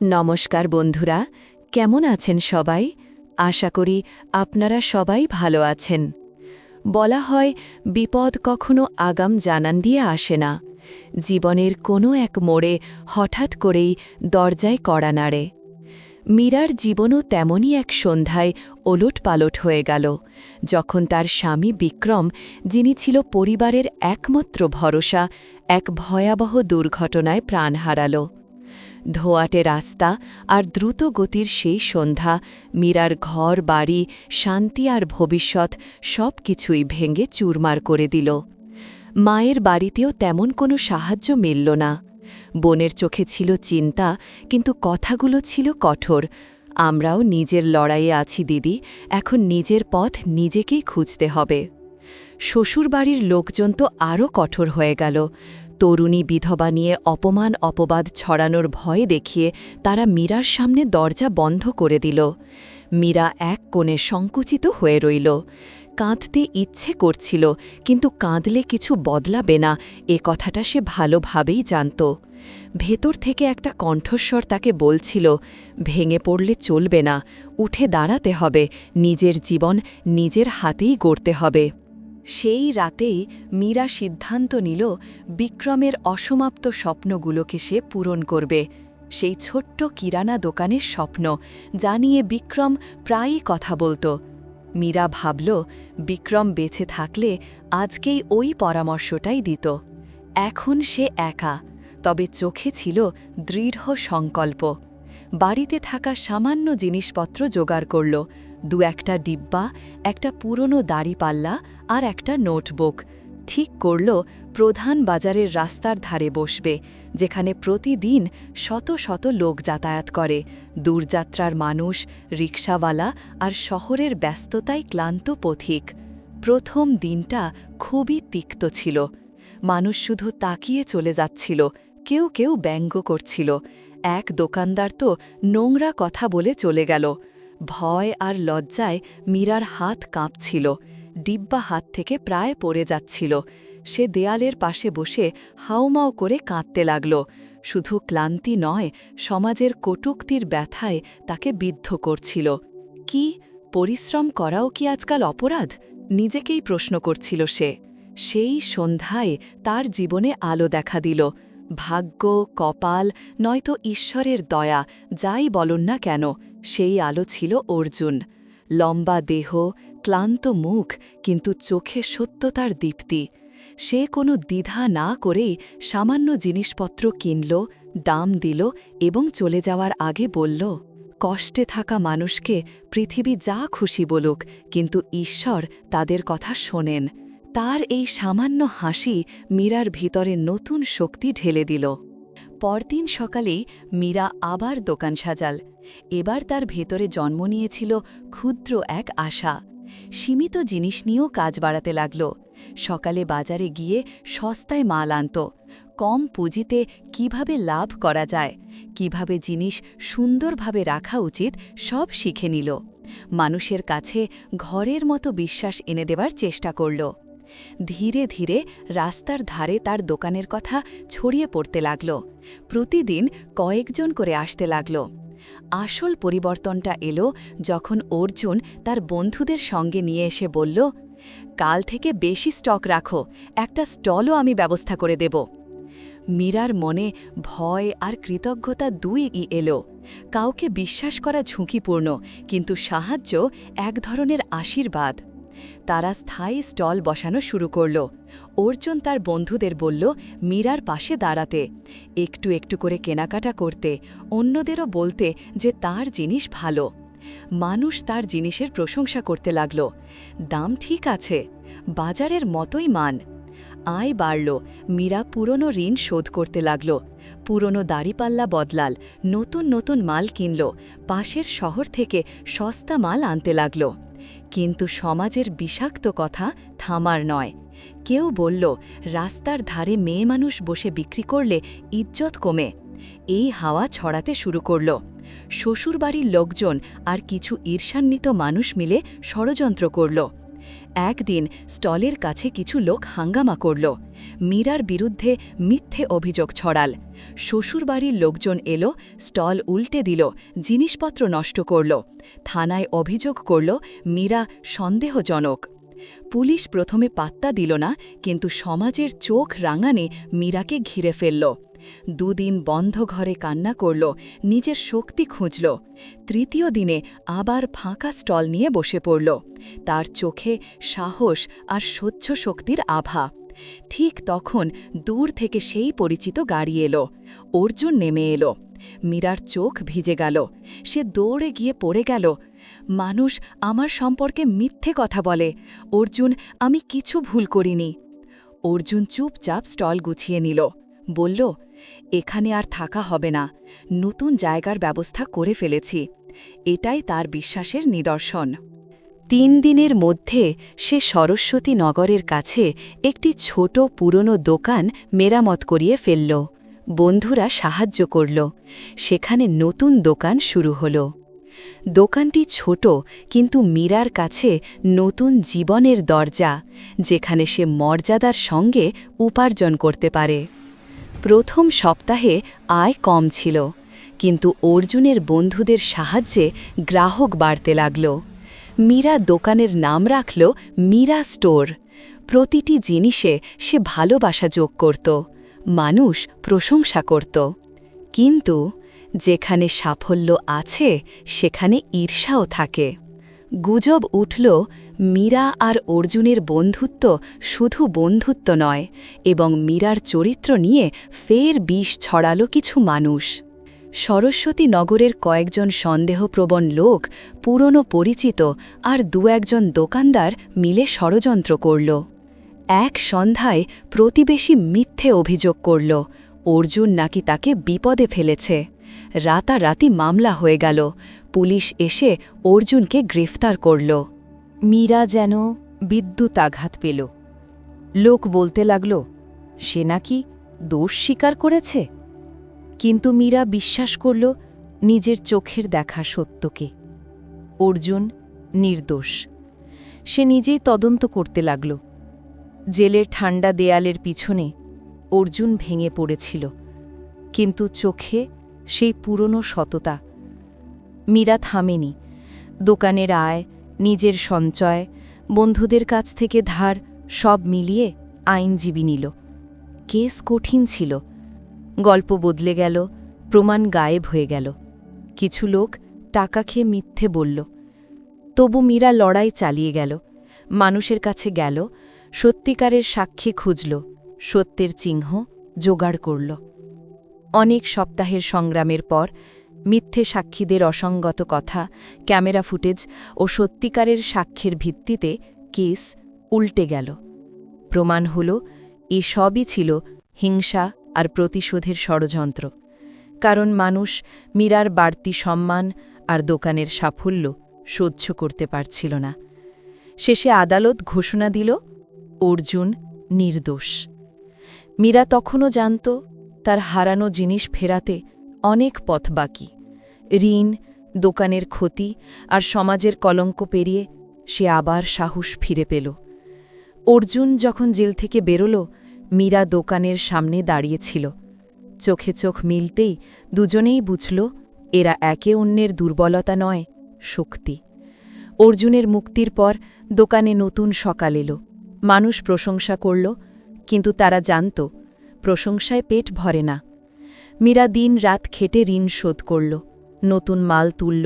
নমস্কার বন্ধুরা, কেমন আছেন সবাই? আশা করি আপনারা সবাই ভালো আছেন। বলা হয় বিপদ কখনো আগাম জানান দিয়ে আসে না। জীবনের কোনো এক মোড়ে হঠাৎ করেই দরজায় কড়া নাড়ে। মীরার জীবনও তেমনই এক সন্ধ্যায় ওলটপালট হয়ে গেল, যখন তার স্বামী বিক্রম, যিনি ছিল পরিবারের একমাত্র ভরসা, এক ভয়াবহ দুর্ঘটনায় প্রাণ হারাল। ধোঁয়াটে রাস্তা আর দ্রুত গতির সেই সন্ধ্যা মীরার ঘর বাড়ি, শান্তি আর ভবিষ্যৎ সব কিছুই ভেঙে চুরমার করে দিল। মায়ের বাড়িতেও তেমন কোনো সাহায্য মিলল না। বোনের চোখে ছিল চিন্তা, কিন্তু কথাগুলো ছিল কঠোর। আমরাও নিজের লড়াইয়ে আছি দিদি, এখন নিজের পথ নিজেকেই খুঁজতে হবে। শ্বশুরবাড়ির লোকজন তো আরও কঠোর হয়ে গেল। তরুণী বিধবা নিয়ে অপমান অপবাদ ছড়ানোর ভয় দেখিয়ে তারা মীরার সামনে দরজা বন্ধ করে দিল। মীরা এক কোণে সংকুচিত হয়ে রইল। কাঁদতে ইচ্ছে করছিল, কিন্তু কাঁদলে কিছু বদলাবে না, এ কথাটা সে ভালোভাবেই জানত। ভেতর থেকে একটা কণ্ঠস্বর তাকে বলছিল, ভেঙে পড়লে চলবে না, উঠে দাঁড়াতে হবে, নিজের জীবন নিজের হাতেই গড়তে হবে। সেই রাতেই মীরা সিদ্ধান্ত নিল বিক্রমের অসমাপ্ত স্বপ্নগুলোকে সে পূরণ করবে। সেই ছোট্ট কিরানা দোকানের স্বপ্ন, যা নিয়ে বিক্রম প্রায়ই কথা বলত। মীরা ভাবল, বিক্রম বেঁচে থাকলে আজকেই ওই পরামর্শটাই দিত। এখন সে একা, তবে চোখে ছিল দৃঢ় সংকল্প। বাড়িতে থাকা সামান্য জিনিসপত্র জোগাড় করল, একটা ডিব্বা, একটা পুরনো দাড়িপাল্লা আর একটা নোটবুক। ঠিক করল প্রধান বাজারের রাস্তার ধারে বসবে, যেখানে প্রতিদিন শত শত লোক যাতায়াত করে, দূরযাত্রার মানুষ, রিকশাওয়ালা আর শহরের ব্যস্ততায় ক্লান্ত পথিক। প্রথম দিনটা খুবই তিক্ত ছিল। মানুষ শুধু তাকিয়ে চলে যাচ্ছিল, কেউ কেউ ব্যঙ্গ করছিল। এক দোকানদার তো নোংরা কথা বলে চলে গেল। ভয় আর লজ্জায় মীরার হাত কাঁপছিল, ডিব্বা হাত থেকে প্রায় পড়ে যাচ্ছিল। সে দেয়ালের পাশে বসে হাউমাউ করে কাঁদতে লাগল। শুধু ক্লান্তি নয়, সমাজের কটূক্তির ব্যথায় তাকে বিদ্ধ করছিল। কি, পরিশ্রম করাও কি আজকাল অপরাধ? নিজেকেই প্রশ্ন করছিল সে। সেই সন্ধ্যায় তার জীবনে আলো দেখা দিল। ভাগ্য, কপাল, নয়তো ঈশ্বরের দয়া, যাই বলুন না কেন, সেই আলো ছিল অর্জুন। লম্বা দেহ, ক্লান্ত মুখ, কিন্তু চোখে সত্যতার দীপ্তি। সে কোনো দ্বিধা না করেই সামান্য জিনিসপত্র কিনল, দাম দিল এবং চলে যাওয়ার আগে বলল, কষ্টে থাকা মানুষকে পৃথিবী যা খুশি বলুক, কিন্তু ঈশ্বর তাদের কথা শোনেন। তার এই সামান্য হাসি মীরার ভিতরে নতুন শক্তি ঢেলে দিল। পরদিন সকালেই মীরা আবার দোকান সাজাল। এবার তার ভেতরে জন্ম নিয়েছিল ক্ষুদ্র এক আশা। সীমিত জিনিস নিয়েও কাজ বাড়াতে লাগল। সকালে বাজারে গিয়ে সস্তায় মাল আনত। কম পুঁজিতে কিভাবে লাভ করা যায়, কিভাবে জিনিস সুন্দরভাবে রাখা উচিত, সব শিখে নিল। মানুষের কাছে ঘরের মতো বিশ্বাস এনে দেবার চেষ্টা করল। ধীরে ধীরে রাস্তার ধারে তার দোকানের কথা ছড়িয়ে পড়তে লাগল। প্রতিদিন কয়েকজন করে আসতে লাগল। আসল পরিবর্তনটা এলো যখন অর্জুন তার বন্ধুদের সঙ্গে নিয়ে এসে বলল, কাল থেকে বেশি স্টক রাখো, একটা স্টলও আমি ব্যবস্থা করে দেব। মীরার মনে ভয় আর কৃতজ্ঞতা দুইই এলো। কাউকে বিশ্বাস করা ঝুঁকিপূর্ণ, কিন্তু সাহায্য এক ধরনের আশীর্বাদ। তারা স্থায়ী স্টল বসানো শুরু করল। অর্জুন তার বন্ধুদের বলল মীরার পাশে দাঁড়াতে, একটু একটু করে কেনাকাটা করতে, অন্যদেরও বলতে যে তার জিনিস ভালো। মানুষ তার জিনিসের প্রশংসা করতে লাগল। দাম ঠিক আছে, বাজারের মতোই মান। আয় বাড়ল। মীরা পুরনো ঋণ শোধ করতে লাগল। পুরনো দাড়িপাল্লা বদলাল, নতুন নতুন মাল কিনল, পাশের শহর থেকে সস্তা মাল আনতে লাগল। কিন্তু সমাজের বিষাক্ত কথা থামার নয়। কেউ বলল, রাস্তার ধারে মেয়ে মানুষ বসে বিক্রি করলে ইজ্জত কমে। এই হাওয়া ছড়াতে শুরু করল। শ্বশুরবাড়ির লোকজন আর কিছু ঈর্ষান্বিত মানুষ মিলে ষড়যন্ত্র করল। একদিন স্টলের কাছে কিছু লোক হাঙ্গামা করল। মীরার বিরুদ্ধে মিথ্যে অভিযোগ ছড়াল। শ্বশুরবাড়ির লোকজন এলো, স্টল উল্টে দিল, জিনিসপত্র নষ্ট করল। থানায় অভিযোগ করল মীরা সন্দেহজনক। পুলিশ প্রথমে পাত্তা দিল না, কিন্তু সমাজের চোখ রাঙানি মীরাকে ঘিরে ফেলল। দুদিন বন্ধ ঘরে কান্না করল, নিজের শক্তি খুঁজল। তৃতীয় দিনে আবার ফাঁকা স্টল নিয়ে বসে পড়ল। তার চোখে সাহস আর সহ্য শক্তির আভা। ঠিক তখন দূর থেকে সেই পরিচিত গাড়ি এলো। অর্জুন নেমে এলো। মীরার চোখ ভিজে গেল। সে দৌড়ে গিয়ে পড়ে গেল। মানুষ আমার সম্পর্কে মিথ্যে কথা বলে। অর্জুন, আমি কিছু ভুল করিনি। অর্জুন চুপচাপ স্টল গুছিয়ে নিল। বলল, এখানে আর থাকা হবে না, নতুন জায়গার ব্যবস্থা করে ফেলেছি। এটাই তার বিশ্বাসের নিদর্শন। 3 দিনের মধ্যে সে সরস্বতী নগরের কাছে একটি ছোট পুরনো দোকান মেরামত করিয়ে ফেলল। বন্ধুরা সাহায্য করল। সেখানে নতুন দোকান শুরু হল। দোকানটি ছোট, কিন্তু মীরার কাছে নতুন জীবনের দরজা, যেখানে সে মর্যাদার সঙ্গে উপার্জন করতে পারে। প্রথম সপ্তাহে আয় কম ছিল, কিন্তু অর্জুনের বন্ধুদের সাহায্যে গ্রাহক বাড়তে লাগল। মীরা দোকানের নাম রাখল মীরা স্টোর। প্রতিটি জিনিসে সে ভালোবাসা যোগ করত, মানুষ প্রশংসা করত। কিন্তু যেখানে সাফল্য আছে সেখানে ঈর্ষাও থাকে। গুজব উঠল মীরা আর অর্জুনের বন্ধুত্ব শুধু বন্ধুত্ব নয়, এবং মীরার চরিত্র নিয়ে ফের বিষ ছড়াল কিছু মানুষ। সরস্বতী নগরের কয়েকজন সন্দেহপ্রবণ লোক, পুরনো পরিচিত আর 2-1 দোকানদার মিলে ষড়যন্ত্র করল। এক সন্ধ্যায় প্রতিবেশী মিথ্যে অভিযোগ করল অর্জুন নাকি তাকে বিপদে ফেলেছে। রাতারাতি মামলা হয়ে গেল। পুলিশ এসে অর্জুনকে গ্রেফতার করল। মীরা যেন বিদ্যুতাঘাত পেল। লোক বলতে লাগল সে নাকি দোষ স্বীকার করেছে। কিন্তু মীরা বিশ্বাস করল নিজের চোখের দেখা সত্যকে। অর্জুন নির্দোষ। সে নিজেই তদন্ত করতে লাগল। জেলের ঠান্ডা দেয়ালের পিছনে অর্জুন ভেঙে পড়েছিল, কিন্তু চোখে সেই পুরনো সততা। মীরা থামেনি। দোকানের আয়, নিজের সঞ্চয়, বন্ধুদের কাছ থেকে ধার সব মিলিয়ে আইনজীবী নিল। কেস কঠিন ছিল। গল্প বদলে গেল, প্রমাণ গায়েব হয়ে গেল। কিছু লোক টাকা খেয়ে মিথ্যে বলল। তবু মীরা লড়াই চালিয়ে গেল। মানুষের কাছে গেল, সত্যিকারের সাক্ষী খুঁজল, সত্যের চিহ্ন জোগাড় করল। অনেক সপ্তাহের সংগ্রামের পর মিথ্যে সাক্ষীদের অসঙ্গত কথা, ক্যামেরা ফুটেজ ও সত্যিকারের সাক্ষ্যের ভিত্তিতে কেস উল্টে গেল। প্রমাণ হল এ সবই ছিল হিংসা আর প্রতিশোধের ষড়যন্ত্র। কারণ মানুষ মীরার বাড়তি সম্মান আর দোকানের সাফল্য সহ্য করতে পারছিল না। শেষে আদালত ঘোষণা দিল অর্জুন নির্দোষ। মীরা তখনও জানত তার হারানো জিনিস ফেরাতে অনেক পথ বাকি। ঋণ, দোকানের ক্ষতি আর সমাজের কলঙ্ক পেরিয়ে সে আবার সাহস ফিরে পেল। অর্জুন যখন জেল থেকে বেরোল, মীরা দোকানের সামনে দাঁড়িয়েছিল। চোখে চোখ মিলতেই দুজনেই বুঝল এরা একে অন্যের দুর্বলতা নয়, শক্তি। অর্জুনের মুক্তির পর দোকানে নতুন সকাল এলো। মানুষ প্রশংসা করল, কিন্তু তারা জানত প্রশংসায় পেট ভরে না। মীরা দিন রাত খেটে ঋণ শোধ করল, নতুন মাল তুলল।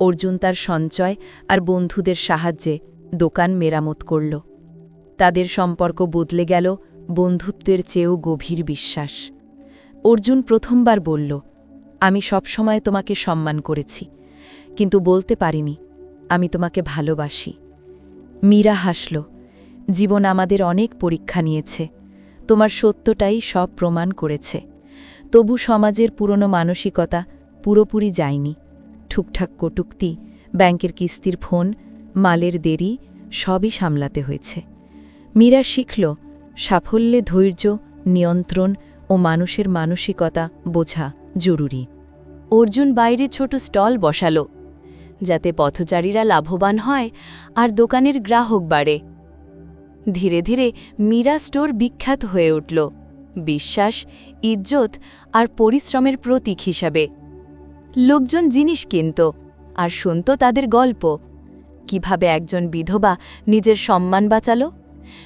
অর্জুন তার সঞ্চয় আর বন্ধুদের সাহায্যে দোকান মেরামত করল। তাদের সম্পর্ক বদলে গেল বন্ধুত্বের চেয়েও গভীর বিশ্বাস। অর্জুন প্রথমবার বলল, আমি সবসময় তোমাকে সম্মান করেছি, কিন্তু বলতে পারিনি আমি তোমাকে ভালোবাসি। মীরা হাসল, জীবন আমাদের অনেক পরীক্ষা নিয়েছে, তোমার সত্যটাই সব প্রমাণ করেছে। তবু সমাজের পুরনো মানসিকতা পুরোপুরি যায়নি। ঠুকঠাক কটূক্তি, ব্যাংকের কিস্তির ফোন, মালের দেরি সবই সামলাতে হয়েছে। মীরা শিখল সাফল্যে ধৈর্য, নিয়ন্ত্রণ ও মানুষের মানসিকতা বোঝা জরুরি। অর্জুন বাইরে ছোট স্টল বসাল, যাতে পথচারীরা লাভবান হয় আর দোকানের গ্রাহক বাড়ে। ধীরে ধীরে মীরা স্টোর বিখ্যাত হয়ে উঠল, বিশ্বাস, ইজ্জত আর পরিশ্রমের প্রতীক হিসাবে। লোকজন জিনিস কিনত আর শুনত তাদের গল্প, কিভাবে একজন বিধবা নিজের সম্মান বাঁচাল,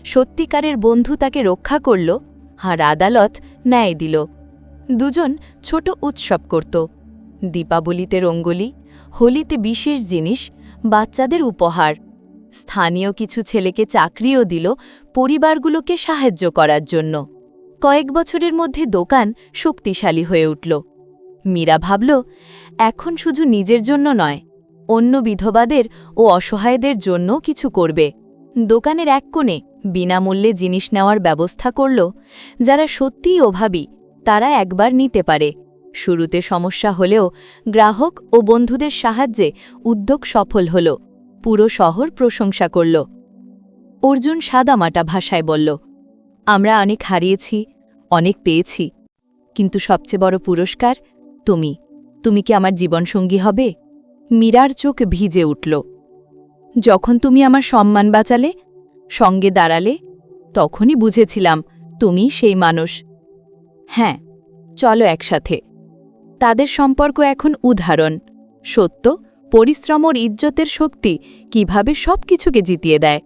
সত্যিকারের বন্ধু তাকে রক্ষা করল, আর আদালত ন্যায় দিল। দুজন ছোট উৎসব করত, দীপাবলিতে রঙ্গোলি, হোলিতে বিশেষ জিনিস, বাচ্চাদের উপহার। স্থানীয় কিছু ছেলেকে চাকরিও দিল পরিবারগুলোকে সাহায্য করার জন্য। কয়েক বছরের মধ্যে দোকান শক্তিশালী হয়ে উঠল। মীরা ভাবল, এখন শুধু নিজের জন্য নয়, অন্য বিধবাদের ও অসহায়দের জন্য কিছু করবে। দোকানের এক কোণে বিনামূল্যে জিনিস নেওয়ার ব্যবস্থা করল, যারা সত্যিই অভাবী তারা একবার নিতে পারে। শুরুতে সমস্যা হলেও গ্রাহক ও বন্ধুদের সাহায্যে উদ্যোগ সফল হল। পুরো শহর প্রশংসা করল। অর্জুন সাদামাটা ভাষায় বলল, আমরা অনেক হারিয়েছি, অনেক পেয়েছি, কিন্তু সবচেয়ে বড় পুরস্কার তুমি। তুমি কি আমার জীবনসঙ্গী হবে? মীরার চোখ ভিজে উঠল। যখন তুমি আমার সম্মান বাঁচালে, সঙ্গে দাঁড়ালে, তখনই বুঝেছিলাম তুমি সেই মানুষ। হ্যাঁ, চলো একসাথে। তাদের সম্পর্ক এখন উদাহরণ, সত্য, পরিশ্রম ও ইজ্জতের শক্তি কিভাবে সবকিছুকে জিতিয়ে দেয়।